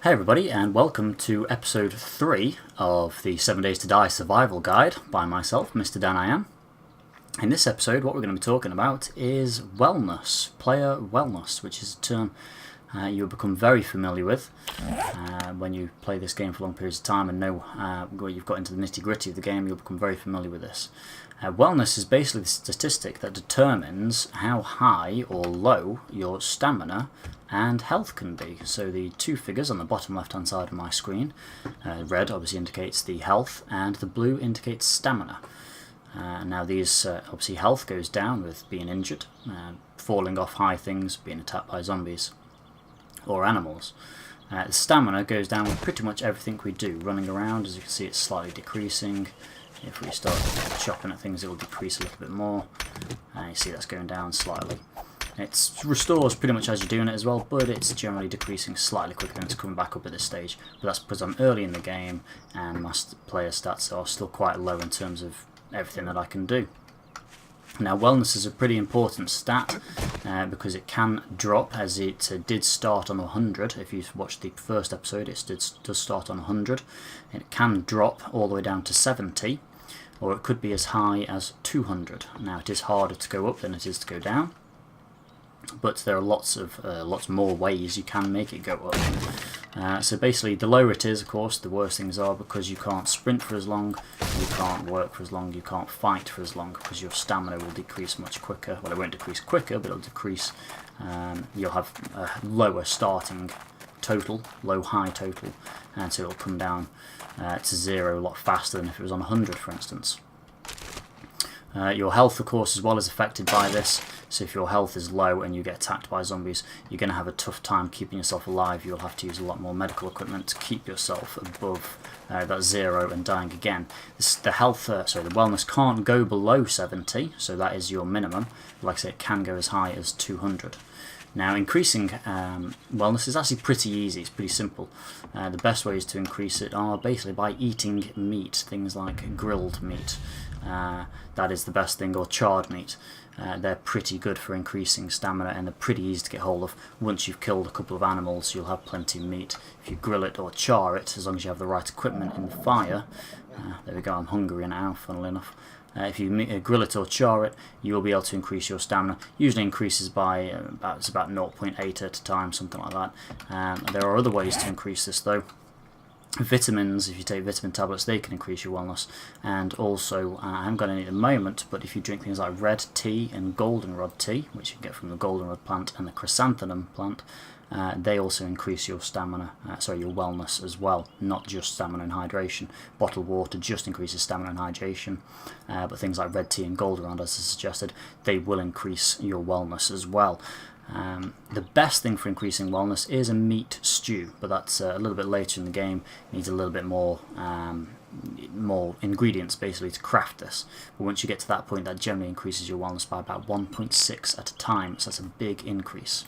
Hey everybody, and welcome to episode 3 of the 7 Days to Die Survival Guide by myself, Mr. Dan I Am. In this episode, what we're going to be talking about is wellness, player wellness, which is a term you'll become very familiar with when you play this game for long periods of time and know where you've got into the nitty-gritty of the game. You'll become very familiar with this. Wellness is basically the statistic that determines how high or low your stamina and health can be. So the two figures on the bottom left hand side of my screen, red obviously indicates the health and the blue indicates stamina. Now these, obviously health goes down with being injured, falling off high things, being attacked by zombies or animals. The stamina goes down with pretty much everything we do. Running around, as you can see, it's slightly decreasing. If we start chopping at things, it will decrease a little bit more. You see that's going down slightly. It restores pretty much as you're doing it as well, but it's generally decreasing slightly quicker than it's coming back up at this stage. But that's because I'm early in the game and my player stats are still quite low in terms of everything that I can do. Now wellness is a pretty important stat because it can drop, as it did start on 100. If you've watched the first episode, it does start on 100. It can drop all the way down to 70, or it could be as high as 200. Now it is harder to go up than it is to go down, but there are lots more ways you can make it go up. So basically, the lower it is, of course, the worse things are, because you can't sprint for as long, you can't work for as long, you can't fight for as long, because your stamina will decrease much quicker. Well, it won't decrease quicker, but it'll decrease. You'll have a lower starting total, low-high total, and so it'll come down to 0 a lot faster than if it was on 100, for instance. Your health, of course, as well, is affected by this. So if your health is low and you get attacked by zombies, you're going to have a tough time keeping yourself alive. You'll have to use a lot more medical equipment to keep yourself above that 0 and dying again. The wellness can't go below 70, so that is your minimum. Like I say, it can go as high as 200. Now, increasing wellness is actually pretty easy. It's pretty simple. The best ways to increase it are basically by eating meat, things like grilled meat. That is the best thing, or charred meat. They're pretty good for increasing stamina, and they're pretty easy to get hold of. Once you've killed a couple of animals, you'll have plenty of meat. If you grill it or char it, as long as you have the right equipment in the fire. There we go, I'm hungry now, funnily enough. If you grill it or char it, you will be able to increase your stamina. Usually increases by about 0.8 at a time, something like that. There are other ways to increase this though. Vitamins, if you take vitamin tablets, they can increase your wellness. And also, I haven't got any at the moment, but if you drink things like red tea and goldenrod tea, which you can get from the goldenrod plant and the chrysanthemum plant, they also increase your stamina, your wellness as well, not just stamina and hydration. Bottled water just increases stamina and hydration, but things like red tea and goldenrod, as I suggested, they will increase your wellness as well. The best thing for increasing wellness is a meat stew, but that's a little bit later in the game. It needs a little bit more ingredients basically to craft this. But once you get to that point, that generally increases your wellness by about 1.6 at a time, so that's a big increase.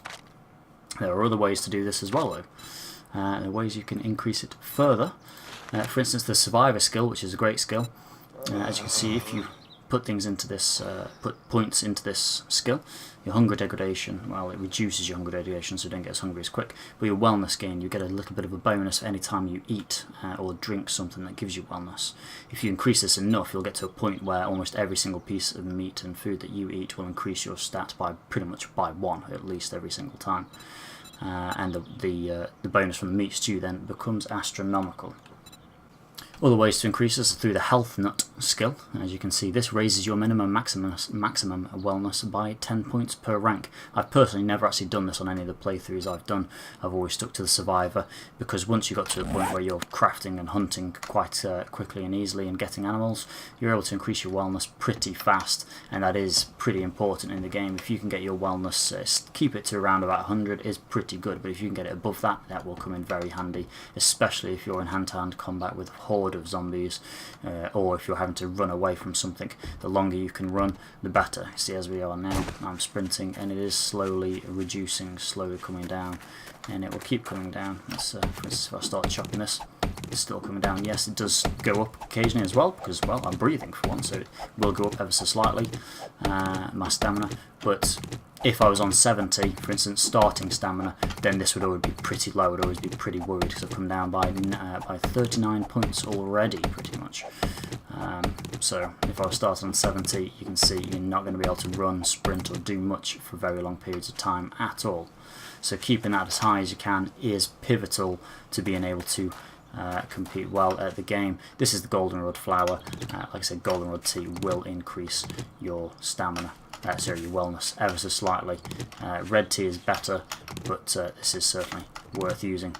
There are other ways to do this as well though. There are ways you can increase it further. For instance, the survivor skill, which is a great skill. As you can see, if you put things into this, put points into this skill, your hunger degradation, well, it reduces your hunger degradation, so you don't get as hungry as quick. But your wellness gain, you get a little bit of a bonus any time you eat or drink something that gives you wellness. If you increase this enough, you'll get to a point where almost every single piece of meat and food that you eat will increase your stat by pretty much by 1 at least every single time. And the bonus from the meat stew then becomes astronomical. Other ways to increase this are through the health nut skill. As you can see, this raises your minimum maximum wellness by 10 points per rank. I've personally never actually done this on any of the playthroughs I've done. I've always stuck to the survivor, because once you got to a point where you're crafting and hunting quite quickly and easily and getting animals, you're able to increase your wellness pretty fast, and that is pretty important in the game. If you can get your wellness, keep it to around about 100 is pretty good, but if you can get it above that, that will come in very handy, especially if you're in hand-to-hand combat with horde of zombies, or if you're having to run away from something. The longer you can run, the better. See, as we are now, I'm sprinting and it is slowly reducing, slowly coming down, and it will keep coming down. For instance, if I start chopping this, it's still coming down. Yes, it does go up occasionally as well, because, well, I'm breathing for one, so it will go up ever so slightly, my stamina, but if I was on 70, for instance, starting stamina, then this would always be pretty low. I'd always be pretty worried because I've come down by 39 points already, pretty much. So if I was starting on 70, you can see you're not going to be able to run, sprint, or do much for very long periods of time at all. So keeping that as high as you can is pivotal to being able to compete well at the game. This is the Goldenrod flower. Like I said, Goldenrod tea will increase your stamina. Sorry, your wellness ever so slightly. Red tea is better, but this is certainly worth using.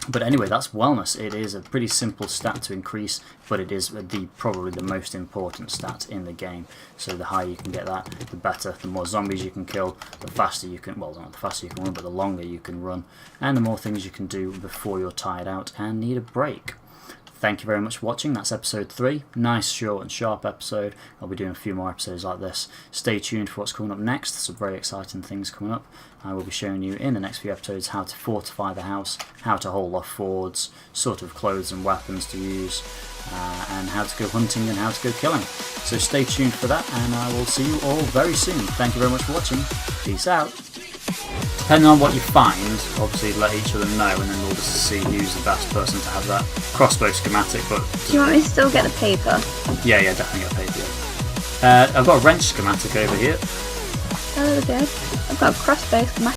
But anyway, that's wellness. It is a pretty simple stat to increase, but it is probably the most important stat in the game. So the higher you can get that, the better. The more zombies you can kill, the faster you can, well, not the faster you can run, but the longer you can run, and the more things you can do before you're tired out and need a break. Thank you very much for watching. That's episode 3. Nice, short and sharp episode. I'll be doing a few more episodes like this. Stay tuned for what's coming up next. There's some very exciting things coming up. I will be showing you in the next few episodes how to fortify the house, how to hold off fords, sort of clothes and weapons to use, and how to go hunting and how to go killing. So stay tuned for that, and I will see you all very soon. Thank you very much for watching. Peace out. Depending on what you find, obviously let each other know, and then we'll just see who's the best person to have that crossbow schematic. But do you want me to still get the paper? Yeah, definitely get the paper. Yeah. I've got a wrench schematic over here. Oh, good. I've got a crossbow schematic.